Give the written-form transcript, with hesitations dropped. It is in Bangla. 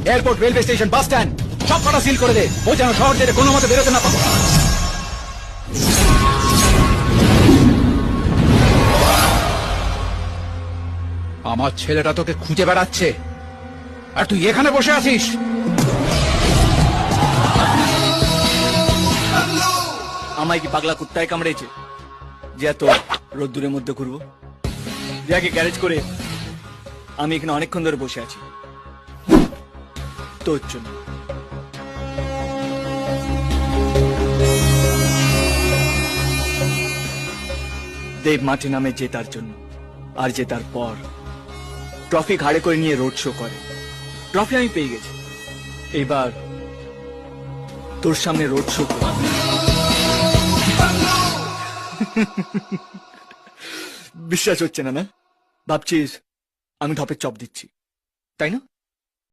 Airport, railway station, bus stand সব কটা সিল করে দে। ও যেন শহর থেকে কোনো মতে বেরোতে না পাবো। আমার ছেলেটা তোকে খুঁজে বেড়াচ্ছে আর তুই এখানে বসে আছিস। আমায় কি পাগলা কুত্তায় কামড়েছে যে এত রোদ্দুরের মধ্যে ঘুরবো? যাকে গ্যারেজ করে আমি এখানে অনেকক্ষণ ধরে বসে আছি তোর জন্য। দেব মাঠে নামে জেতার জন্য, আর জেতার পর ট্রফি ঘাড়ে করে নিয়ে রোড শো করে। ট্রফি আমি পেয়ে গেছি, এবার তোর সামনে রোড শো করে। বিশ্বাস হচ্ছে না? ভাবছিস আমি ঢপের চপ দিচ্ছি, তাই না?